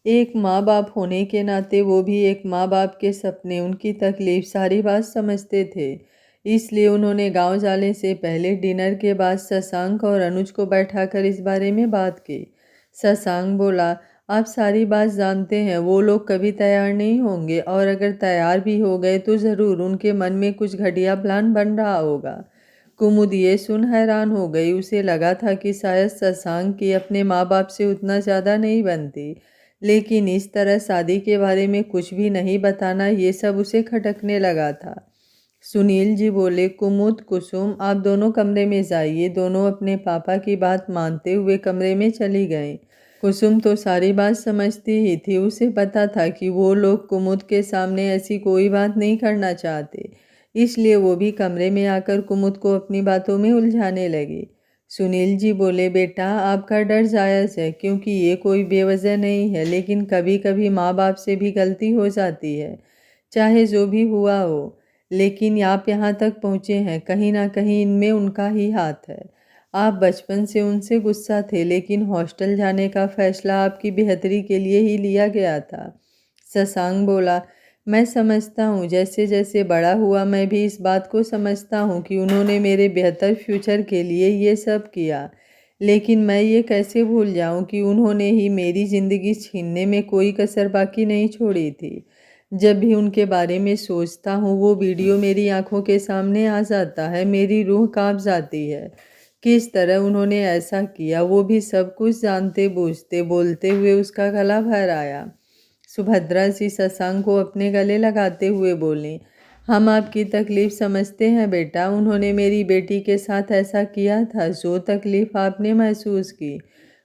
एक माँ बाप होने के नाते वो भी एक माँ बाप के सपने, उनकी तकलीफ सारी बात समझते थे। इसलिए उन्होंने गांव जाने से पहले डिनर के बाद शशांक और अनुज को बैठाकर इस बारे में बात की। शशांक बोला, आप सारी बात जानते हैं, वो लोग कभी तैयार नहीं होंगे, और अगर तैयार भी हो गए तो ज़रूर उनके मन में कुछ घटिया प्लान बन रहा होगा। कुमुद ये सुन हैरान हो गई। उसे लगा था कि शायद शशांक की अपने माँ बाप से उतना ज़्यादा नहीं बनती, लेकिन इस तरह शादी के बारे में कुछ भी नहीं बताना, ये सब उसे खटकने लगा था। सुनील जी बोले, कुमुद, कुसुम, आप दोनों कमरे में जाइए। दोनों अपने पापा की बात मानते हुए कमरे में चली गईं। कुसुम तो सारी बात समझती ही थी। उसे पता था कि वो लोग कुमुद के सामने ऐसी कोई बात नहीं करना चाहते, इसलिए वो भी कमरे में आकर कुमुद को अपनी बातों में उलझाने लगी। सुनील जी बोले, बेटा, आपका डर जायज़ है, क्योंकि ये कोई बेवजह नहीं है, लेकिन कभी कभी माँ बाप से भी गलती हो जाती है, चाहे जो भी हुआ हो। लेकिन आप यहाँ तक पहुँचे हैं, कहीं ना कहीं इनमें उनका ही हाथ है। आप बचपन से उनसे गुस्सा थे, लेकिन हॉस्टल जाने का फैसला आपकी बेहतरी के लिए ही लिया गया था। शशांक बोला, मैं समझता हूँ, जैसे जैसे बड़ा हुआ मैं भी इस बात को समझता हूँ कि उन्होंने मेरे बेहतर फ्यूचर के लिए ये सब किया, लेकिन मैं ये कैसे भूल जाऊँ कि उन्होंने ही मेरी ज़िंदगी छीनने में कोई कसर बाकी नहीं छोड़ी थी। जब भी उनके बारे में सोचता हूँ वो वीडियो मेरी आंखों के सामने आ जाता है, मेरी रूह कांप जाती है। किस तरह उन्होंने ऐसा किया, वो भी सब कुछ जानते बूझते। बोलते हुए उसका गला भर आया। सुभद्रा जी शशांक को अपने गले लगाते हुए बोली, हम आपकी तकलीफ़ समझते हैं बेटा। उन्होंने मेरी बेटी के साथ ऐसा किया था। जो तकलीफ़ आपने महसूस की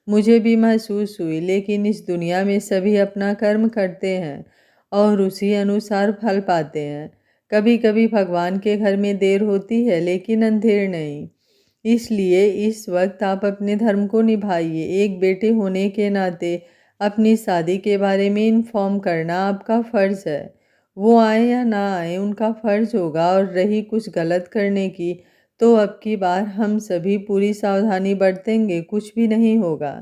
मुझे भी महसूस हुई, लेकिन इस दुनिया में सभी अपना कर्म करते हैं और उसी अनुसार फल पाते हैं। कभी कभी भगवान के घर में देर होती है, लेकिन अंधेर नहीं। इसलिए इस वक्त आप अपने धर्म को निभाइए। एक बेटे होने के नाते अपनी शादी के बारे में इन्फॉर्म करना आपका फ़र्ज़ है। वो आए या ना आए, उनका फ़र्ज़ होगा। और रही कुछ गलत करने की, तो अब की बार हम सभी पूरी सावधानी बरतेंगे, कुछ भी नहीं होगा।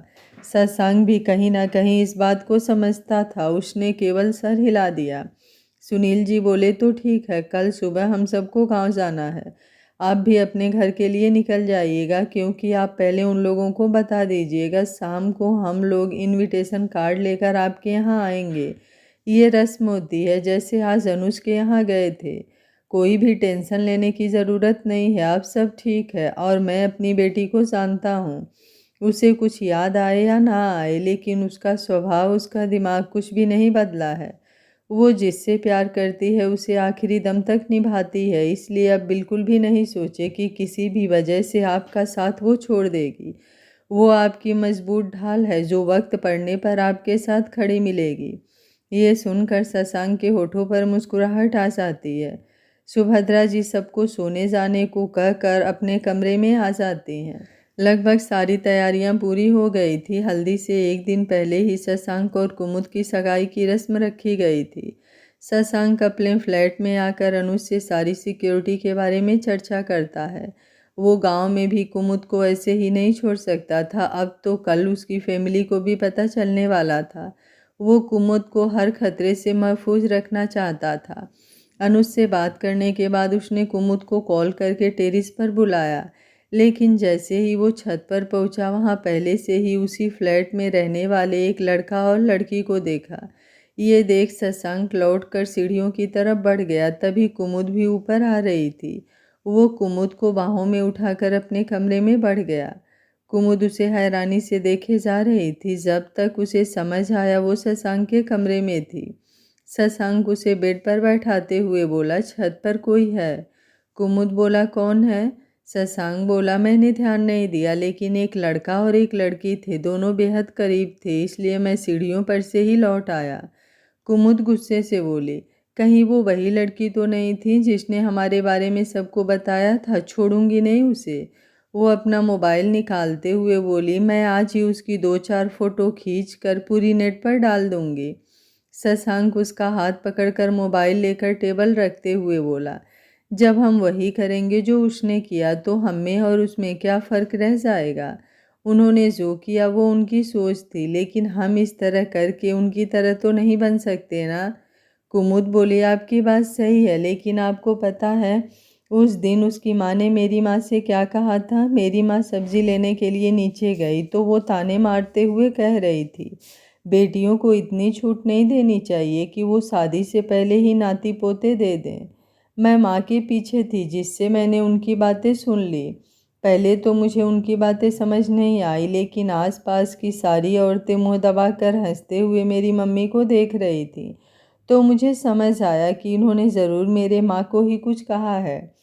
शशांक भी कहीं ना कहीं इस बात को समझता था। उसने केवल सर हिला दिया। सुनील जी बोले, तो ठीक है, कल सुबह हम सबको गांव जाना है। आप भी अपने घर के लिए निकल जाइएगा, क्योंकि आप पहले उन लोगों को बता दीजिएगा शाम को हम लोग इनविटेशन कार्ड लेकर आपके यहाँ आएंगे। ये रस्म होती है, जैसे आज अनुज के यहाँ गए थे। कोई भी टेंशन लेने की ज़रूरत नहीं है, अब सब ठीक है। और मैं अपनी बेटी को जानता हूँ, उसे कुछ याद आए या ना आए, लेकिन उसका स्वभाव, उसका दिमाग कुछ भी नहीं बदला है। वो जिससे प्यार करती है उसे आखिरी दम तक निभाती है। इसलिए अब बिल्कुल भी नहीं सोचे कि किसी भी वजह से आपका साथ वो छोड़ देगी। वो आपकी मजबूत ढाल है, जो वक्त पड़ने पर आपके साथ खड़ी मिलेगी। ये सुनकर शशांक के होठों पर मुस्कुराहट आ जाती है। सुभद्रा जी सबको सोने जाने को कहकर अपने कमरे में आ जाती हैं। लगभग सारी तैयारियां पूरी हो गई थी। हल्दी से एक दिन पहले ही शशांक और कुमुद की सगाई की रस्म रखी गई थी। शशांक अपने फ्लैट में आकर अनुज से सारी सिक्योरिटी के बारे में चर्चा करता है। वो गांव में भी कुमुद को ऐसे ही नहीं छोड़ सकता था। अब तो कल उसकी फैमिली को भी पता चलने वाला था। वो कुमुद को हर खतरे से महफूज रखना चाहता था। अनुज से बात करने के बाद उसने कुमुद को कॉल करके टेरिस पर बुलाया, लेकिन जैसे ही वो छत पर पहुंचा, वहां पहले से ही उसी फ्लैट में रहने वाले एक लड़का और लड़की को देखा। ये देख शशांक लौटकर सीढ़ियों की तरफ बढ़ गया। तभी कुमुद भी ऊपर आ रही थी। वो कुमुद को बाहों में उठाकर अपने कमरे में बढ़ गया। कुमुद उसे हैरानी से देखे जा रही थी। जब तक उसे समझ आया वो शशांक के कमरे में थी। शशांक उसे बेड पर बैठाते हुए बोला, छत पर कोई है। कुमुद बोला, कौन है? शशांक बोला, मैंने ध्यान नहीं दिया, लेकिन एक लड़का और एक लड़की थे। दोनों बेहद करीब थे, इसलिए मैं सीढ़ियों पर से ही लौट आया। कुमुद गुस्से से बोली, कहीं वो वही लड़की तो नहीं थी जिसने हमारे बारे में सबको बताया था? छोड़ूंगी नहीं उसे। वो अपना मोबाइल निकालते हुए बोली, मैं आज ही उसकी 2-4 फोटो खींच कर पूरी नेट पर डाल दूंगी। शशांक उसका हाथ पकड़कर मोबाइल लेकर टेबल रखते हुए बोला, जब हम वही करेंगे जो उसने किया तो हम में और उसमें क्या फ़र्क रह जाएगा? उन्होंने जो किया वो उनकी सोच थी, लेकिन हम इस तरह करके उनकी तरह तो नहीं बन सकते ना। कुमुद बोली, आपकी बात सही है, लेकिन आपको पता है उस दिन उसकी माँ ने मेरी माँ से क्या कहा था? मेरी माँ सब्जी लेने के लिए नीचे गई तो वो ताने मारते हुए कह रही थी, बेटियों को इतनी छूट नहीं देनी चाहिए कि वो शादी से पहले ही नाती पोते दे दें। मैं माँ के पीछे थी जिससे मैंने उनकी बातें सुन ली। पहले तो मुझे उनकी बातें समझ नहीं आई, लेकिन आसपास की सारी औरतें मुंह दबाकर हंसते हुए मेरी मम्मी को देख रही थी, तो मुझे समझ आया कि इन्होंने ज़रूर मेरे माँ को ही कुछ कहा है।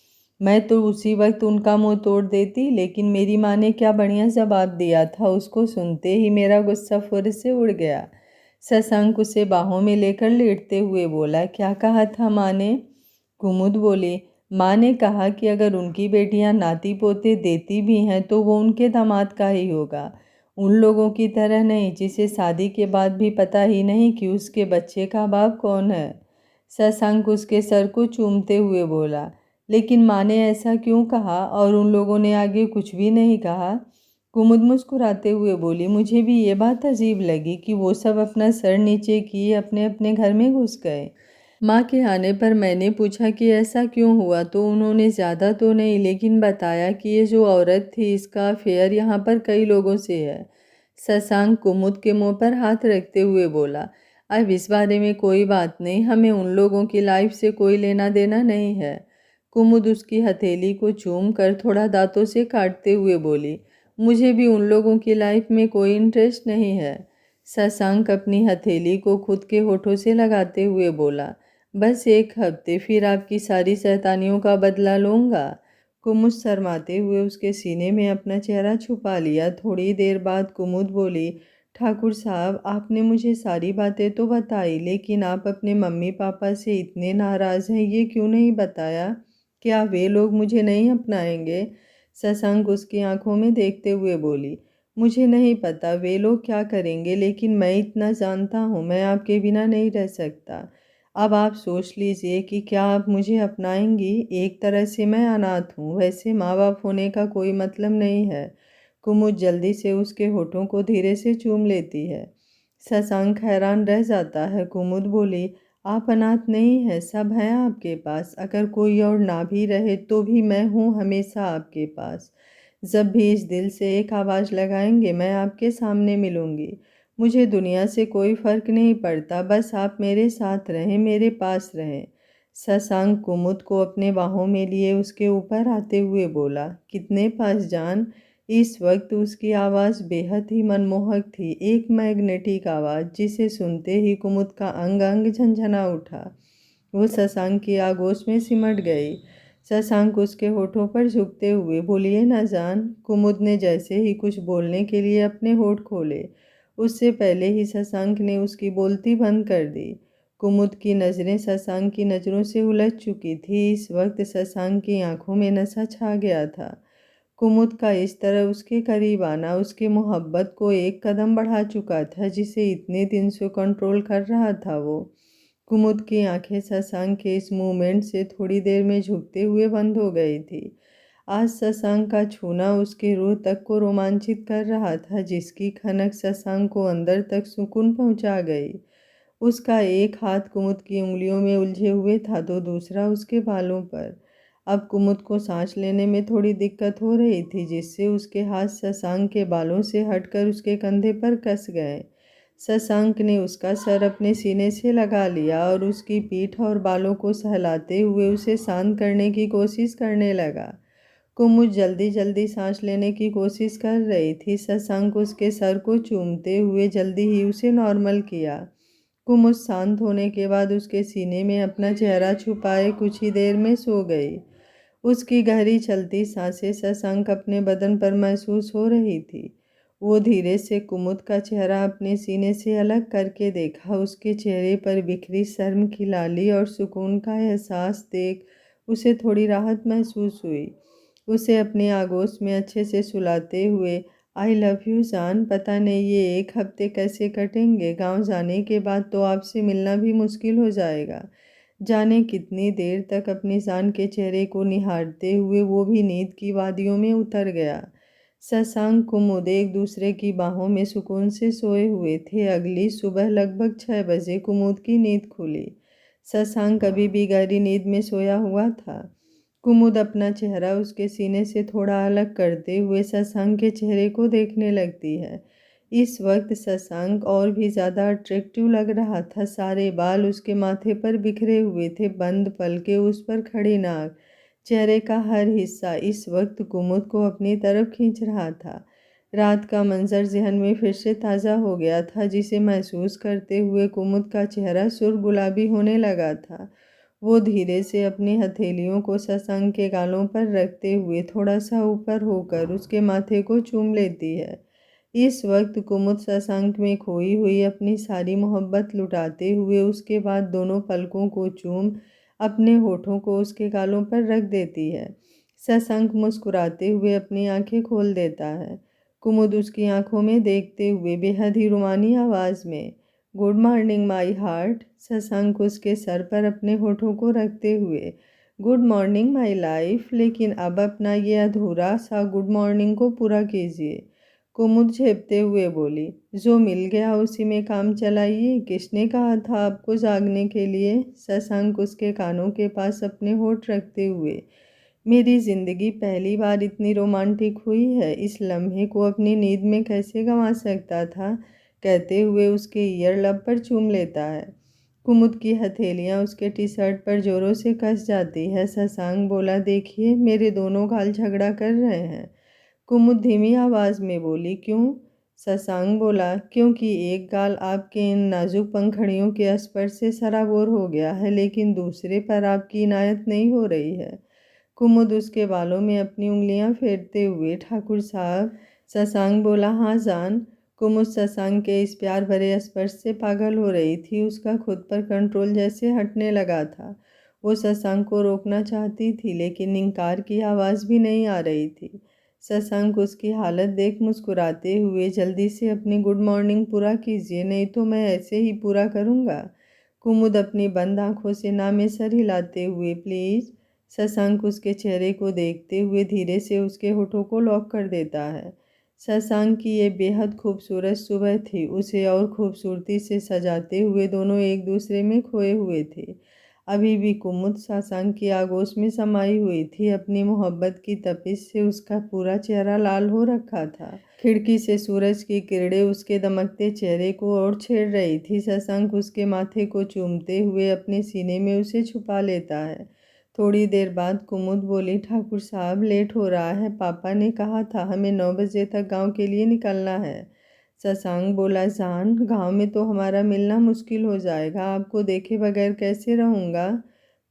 मैं तो उसी वक्त उनका मुंह तोड़ देती, लेकिन मेरी माँ ने क्या बढ़िया जवाब दिया था, उसको सुनते ही मेरा गुस्सा फुर से उड़ गया। शशांक उसे बाहों में लेकर लेटते हुए बोला, क्या कहा था माँ ने? कुमुद बोली, माँ ने कहा कि अगर उनकी बेटियां नाती पोते देती भी हैं तो वो उनके दामाद का ही होगा, उन लोगों की तरह नहीं जिसे शादी के बाद भी पता ही नहीं कि उसके बच्चे का बाप कौन है। शशांक उसके सर को चूमते हुए बोला, लेकिन माँ ने ऐसा क्यों कहा और उन लोगों ने आगे कुछ भी नहीं कहा? कुमुद मुस्कुराते हुए बोली, मुझे भी ये बात अजीब लगी कि वो सब अपना सर नीचे किए अपने अपने घर में घुस गए। माँ के आने पर मैंने पूछा कि ऐसा क्यों हुआ, तो उन्होंने ज़्यादा तो नहीं लेकिन बताया कि ये जो औरत थी इसका अफेयर यहाँ पर कई लोगों से है। शशांक कुमुद के मुंह पर हाथ रखते हुए बोला, अब इस बारे में कोई बात नहीं, हमें उन लोगों की लाइफ से कोई लेना देना नहीं है। कुमुद उसकी हथेली को चूम कर थोड़ा दांतों से काटते हुए बोली, मुझे भी उन लोगों की लाइफ में कोई इंटरेस्ट नहीं है। शशांक अपनी हथेली को खुद के होठों से लगाते हुए बोला, बस 1 हफ्ते, फिर आपकी सारी शैतानियों का बदला लूँगा। कुमुद शर्माते हुए उसके सीने में अपना चेहरा छुपा लिया। थोड़ी देर बाद कुमुद बोली, ठाकुर साहब, आपने मुझे सारी बातें तो बताई, लेकिन आप अपने मम्मी पापा से इतने नाराज़ हैं, ये क्यों नहीं बताया? क्या वे लोग मुझे नहीं अपनाएंगे? शशांक उसकी आंखों में देखते हुए बोली, मुझे नहीं पता वे लोग क्या करेंगे, लेकिन मैं इतना जानता हूँ, मैं आपके बिना नहीं रह सकता। अब आप सोच लीजिए कि क्या आप मुझे अपनाएंगी? एक तरह से मैं अनाथ हूँ, वैसे माँ बाप होने का कोई मतलब नहीं है। कुमुद जल्दी से उसके होठों को धीरे से चूम लेती है। शशांक हैरान रह जाता है। कुमुद बोली, आप अनाथ नहीं हैं, सब हैं आपके पास। अगर कोई और ना भी रहे तो भी मैं हूँ हमेशा आपके पास। जब भी इस दिल से एक आवाज़ लगाएंगे मैं आपके सामने मिलूंगी। मुझे दुनिया से कोई फ़र्क नहीं पड़ता, बस आप मेरे साथ रहें, मेरे पास रहें। शशांक कुमुद को अपने बाहों में लिए उसके ऊपर आते हुए बोला, कितने पास जान? इस वक्त उसकी आवाज़ बेहद ही मनमोहक थी, एक मैग्नेटिक आवाज़ जिसे सुनते ही कुमुद का अंग अंग झंझना उठा। वो शशांक की आगोश में सिमट गई। शशांक उसके होठों पर झुकते हुए, बोलिए ना जान। कुमुद ने जैसे ही कुछ बोलने के लिए अपने होठ खोले, उससे पहले ही शशांक ने उसकी बोलती बंद कर दी। कुमुद की नज़रें शशांक की नज़रों से उलझ चुकी थी। इस वक्त शशांक की आंखों में नशा छा गया था। कुमुद का इस तरह उसके करीब आना उसकी मोहब्बत को एक कदम बढ़ा चुका था, जिसे इतने दिन से कंट्रोल कर रहा था वो। कुमुद की आंखें शशांक के इस मूवमेंट से थोड़ी देर में झुकते हुए बंद हो गई थी। आज शशांक का छूना उसकी रूह तक को रोमांचित कर रहा था, जिसकी खनक शशांक को अंदर तक सुकून पहुंचा गई। उसका एक हाथ कुमुद की उंगलियों में उलझे हुए था तो दूसरा उसके बालों पर। अब कुमुद को सांस लेने में थोड़ी दिक्कत हो रही थी, जिससे उसके हाथ शशांक के बालों से हटकर उसके कंधे पर कस गए। शशांक ने उसका सर अपने सीने से लगा लिया और उसकी पीठ और बालों को सहलाते हुए उसे शांत करने की कोशिश करने लगा। कुमुद जल्दी जल्दी सांस लेने की कोशिश कर रही थी। शशांक उसके सर को चूमते हुए जल्दी ही उसे नॉर्मल किया। कुमुद शांत होने के बाद उसके सीने में अपना चेहरा छुपाए कुछ ही देर में सो गई। उसकी गहरी चलती सांसें शशांक अपने बदन पर महसूस हो रही थी। वो धीरे से कुमुद का चेहरा अपने सीने से अलग करके देखा। उसके चेहरे पर बिखरी शर्म की लाली और सुकून का एहसास देख उसे थोड़ी राहत महसूस हुई। उसे अपनी आगोश में अच्छे से सुलाते हुए, आई लव यू जान, पता नहीं ये 1 हफ्ते कैसे कटेंगे। गांव जाने के बाद तो आपसे मिलना भी मुश्किल हो जाएगा। जाने कितनी देर तक अपनी जान के चेहरे को निहारते हुए वो भी नींद की वादियों में उतर गया। शशांक कुमुद एक दूसरे की बाहों में सुकून से सोए हुए थे। अगली सुबह लगभग 6 बजे कुमुद की नींद खुली। शशांक अभी भी गहरी नींद में सोया हुआ था। कुमुद अपना चेहरा उसके सीने से थोड़ा अलग करते हुए शशांक के चेहरे को देखने लगती है। इस वक्त शशांक और भी ज़्यादा अट्रैक्टिव लग रहा था। सारे बाल उसके माथे पर बिखरे हुए थे, बंद पलके, उस पर खड़ी नाक, चेहरे का हर हिस्सा इस वक्त कुमुद को अपनी तरफ खींच रहा था। रात का मंजर ज़हन में फिर से ताज़ा हो गया था, जिसे महसूस करते हुए कुमुद का चेहरा सुर्ख गुलाबी होने लगा था। वो धीरे से अपनी हथेलियों को शशांक के गालों पर रखते हुए थोड़ा सा ऊपर होकर उसके माथे को चूम लेती है। इस वक्त कुमुद शशांक में खोई हुई अपनी सारी मोहब्बत लुटाते हुए उसके बाद दोनों पलकों को चूम अपने होठों को उसके गालों पर रख देती है। शशांक मुस्कुराते हुए अपनी आंखें खोल देता है। कुमुद उसकी आंखों में देखते हुए बेहद ही रुमानी आवाज़ में, good morning my heart. Shashank उसके सर पर अपने होठों को रखते हुए, गुड मॉर्निंग माई लाइफ, लेकिन अब अपना ये अधूरा सा गुड मॉर्निंग को पूरा कीजिए। कुमुद झेपते हुए बोली, जो मिल गया उसी में काम चलाइए। किसने कहा था आपको जागने के लिए? शशांक उसके कानों के पास अपने होठ रखते हुए, मेरी जिंदगी पहली बार इतनी रोमांटिक हुई है। इस लम्हे को अपनी नींद में कैसे गंवा सकता था, कहते हुए उसके ईयर लब पर चूम लेता है। कुमुद की हथेलियां उसके टी शर्ट पर जोरों से कस जाती है। शशांक बोला, देखिए मेरे दोनों गाल झगड़ा कर रहे हैं। कुमुद धीमी आवाज में बोली, क्यों? शशांक बोला, क्योंकि एक गाल आपके इन नाजुक पंखड़ियों के स्पर्श से सराबोर हो गया है, लेकिन दूसरे पर आपकी इनायत नहीं हो रही है। कुमुद उसके बालों में अपनी उंगलियां फेरते हुए, ठाकुर साहब। शशांक बोला, हाँ जान। कुमुद शशांक के इस प्यार भरे स्पर्श से पागल हो रही थी। उसका खुद पर कंट्रोल जैसे हटने लगा था। वो शशांक को रोकना चाहती थी, लेकिन इनकार की आवाज़ भी नहीं आ रही थी। शशांक उसकी हालत देख मुस्कुराते हुए, जल्दी से अपनी गुड मॉर्निंग पूरा कीजिए, नहीं तो मैं ऐसे ही पूरा करूँगा। कुमुद अपनी बंद आंखों से ना में सर हिलाते हुए, प्लीज़। शशांक उसके चेहरे को देखते हुए धीरे से उसके होठों को लॉक कर देता है। शशांक की ये बेहद खूबसूरत सुबह थी। उसे और खूबसूरती से सजाते हुए दोनों एक दूसरे में खोए हुए थे। अभी भी कुमुद शशांक की आगोश में समाई हुई थी। अपनी मोहब्बत की तपिश से उसका पूरा चेहरा लाल हो रखा था। खिड़की से सूरज की किरणें उसके दमकते चेहरे को और छेड़ रही थी। शशांक उसके माथे को चूमते हुए अपने सीने में उसे छुपा लेता है। थोड़ी देर बाद कुमुद बोली, ठाकुर साहब लेट हो रहा है, पापा ने कहा था हमें 9 बजे तक गांव के लिए निकलना है। शशांक बोला, जान गांव में तो हमारा मिलना मुश्किल हो जाएगा, आपको देखे बगैर कैसे रहूँगा।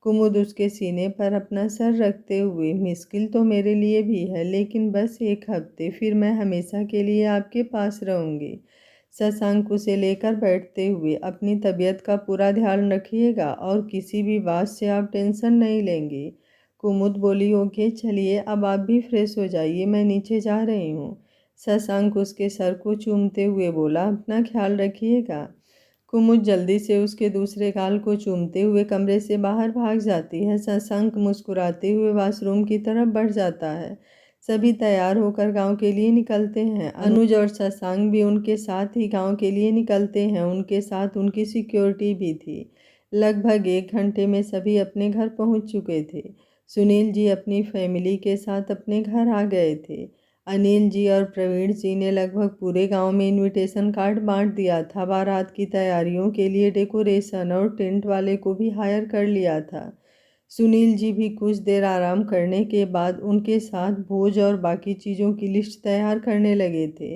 कुमुद उसके सीने पर अपना सर रखते हुए, मुश्किल तो मेरे लिए भी है, लेकिन बस 1 हफ्ते, फिर मैं हमेशा के लिए आपके पास रहूँगी। शशांक उसे लेकर बैठते हुए, अपनी तबीयत का पूरा ध्यान रखिएगा और किसी भी बात से आप टेंशन नहीं लेंगे। कुमुद बोली, ओके चलिए अब आप भी फ्रेश हो जाइए, मैं नीचे जा रही हूँ। शशांक उसके सर को चूमते हुए बोला, अपना ख्याल रखिएगा। कुमुद जल्दी से उसके दूसरे गाल को चूमते हुए कमरे से बाहर भाग जाती है। शशांक मुस्कुराते हुए वॉशरूम की तरफ बढ़ जाता है। सभी तैयार होकर गांव के लिए निकलते हैं। अनुज और शशांक भी उनके साथ ही गांव के लिए निकलते हैं। उनके साथ उनकी सिक्योरिटी भी थी। लगभग 1 घंटे में सभी अपने घर पहुंच चुके थे। सुनील जी अपनी फैमिली के साथ अपने घर आ गए थे। अनिल जी और प्रवीण जी ने लगभग पूरे गांव में इनविटेशन कार्ड बांट दिया था। बारात की तैयारियों के लिए डेकोरेशन और टेंट वाले को भी हायर कर लिया था। सुनील जी भी कुछ देर आराम करने के बाद उनके साथ भोज और बाकी चीज़ों की लिस्ट तैयार करने लगे थे।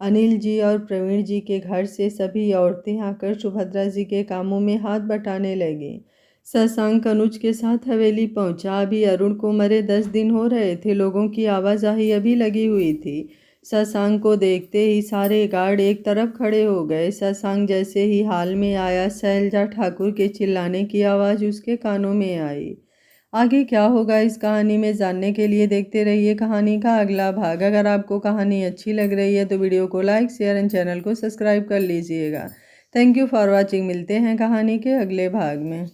अनिल जी और प्रवीण जी के घर से सभी औरतें आकर सुभद्रा जी के कामों में हाथ बटाने लगी। शशांक अनुज के साथ हवेली पहुंचा। अभी अरुण को मरे 10 दिन हो रहे थे। लोगों की आवाजाही अभी लगी हुई थी। शशांक को देखते ही सारे गार्ड एक तरफ खड़े हो गए। शशांक जैसे ही हॉल में आया, शैलजा ठाकुर के चिल्लाने की आवाज़ उसके कानों में आई। आगे क्या होगा इस कहानी में जानने के लिए देखते रहिए कहानी का अगला भाग। अगर आपको कहानी अच्छी लग रही है तो वीडियो को लाइक, शेयर एंड चैनल को सब्सक्राइब कर लीजिएगा। Thank you for watching. मिलते हैं कहानी के अगले भाग में।